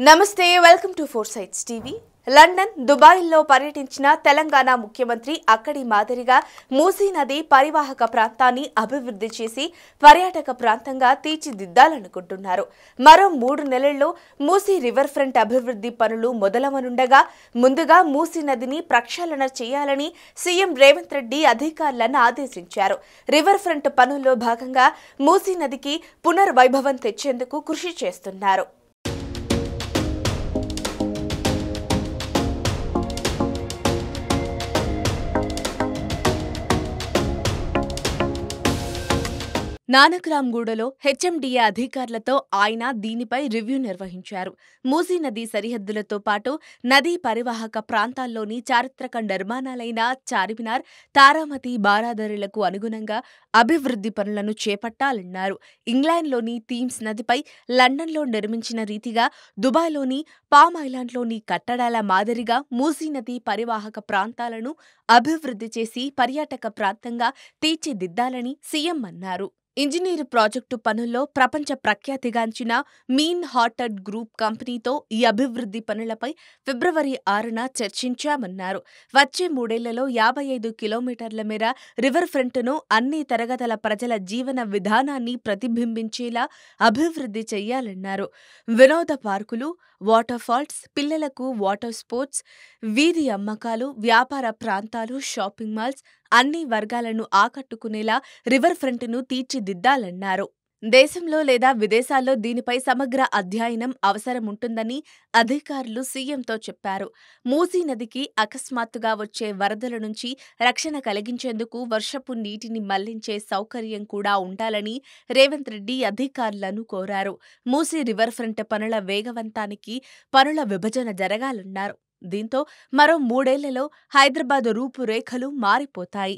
నమస్తే welcome to four sides TV. London, దుబాయ్లో పర్యటించిన తెలంగాణ ముఖ్యమంత్రి అక్కడి మాదిరిగా మూసీ నది పరివాహక ప్రాంతాన్ని అభివృద్ధి చేసి పర్యాటక ప్రాంతంగా తీర్చిదిద్దాలనుకుంటున్నారు. మరో 3 నెలల్లో మూసీ రివర్ ఫ్రంట్ అభివృద్ధి పనులు మొదలవనుండగా ముందుగా మూసీ నదిని ప్రక్షాళన చేయాలని సీఎం రేవంత్ రెడ్డి అధికారులను ఆదేశించారు. రివర్ ఫ్రంట్ పనుల్లో భాగంగా మూసీ నదికి పునర్వైభవం తెచ్చేందుకు కృషి చేస్తున్నారు. నానక్రామ్గూడలో హెచ్ఎండిఏ అధికారులతో ఆయన దీనిపై రివ్యూ నిర్వహించారు. మూసీ నదీ సరిహద్దులతో పాటు నదీ పరివాహక ప్రాంతాల్లోని చారిత్రక నిర్మాణాలైన చార్మినార్, తారామతి బారాదరీలకు అనుగుణంగా అభివృద్ధి పనులను చేపట్టాలన్నారు. ఇంగ్లాండ్లోని థీమ్స్ నదిపై లండన్లో నిర్మించిన రీతిగా దుబాయ్లోని పామ్ ఐలాండ్లోని కట్టడాల మాదిరిగా మూసీ నదీ పరివాహక ప్రాంతాలను అభివృద్ధి చేసి పర్యాటక ప్రాంతంగా తీర్చిదిద్దాలని సీఎం అన్నారు. ఇంజనీరు ప్రాజెక్టు పనుల్లో ప్రపంచ ప్రఖ్యాతిగాంచిన మీన్ హార్టెడ్ గ్రూప్ కంపెనీతో ఈ అభివృద్ధి పనులపై ఫిబ్రవరి 6న చర్చించామన్నారు. వచ్చే 3 ఏళ్లలో 55 కిలోమీటర్ల మేర రివర్ ఫ్రంట్ను అన్ని తరగతుల ప్రజల జీవన విధానాన్ని ప్రతిబింబించేలా అభివృద్ధి చేయాలన్నారు. వినోద పార్కులు, వాటర్ ఫాల్స్, పిల్లలకు వాటర్ స్పోర్ట్స్, వీధి అమ్మకాలు, వ్యాపార ప్రాంతాలు, షాపింగ్ మాల్స్ అన్ని వర్గాలను ఆకట్టుకునేలా రివర్ ఫ్రంట్ను తీర్చిదిద్దాలన్నారు. దేశంలో లేదా విదేశాల్లో దీనిపై సమగ్ర అధ్యయనం అవసరముంటుందని అధికారులు సీఎంతో చెప్పారు. మూసీ నదికి అకస్మాత్తుగా వచ్చే వరదల నుంచి రక్షణ కలిగించేందుకు వర్షపు నీటిని మళ్లించే సౌకర్యం కూడా ఉండాలని రేవంత్ రెడ్డి అధికారులను కోరారు. మూసీ రివర్ ఫ్రంట్ పనుల వేగవంతానికి పనుల విభజన జరగాలన్నారు. దీంతో మరో 3 ఏళ్లలో హైదరాబాద్ రూపురేఖలు మారిపోతాయి.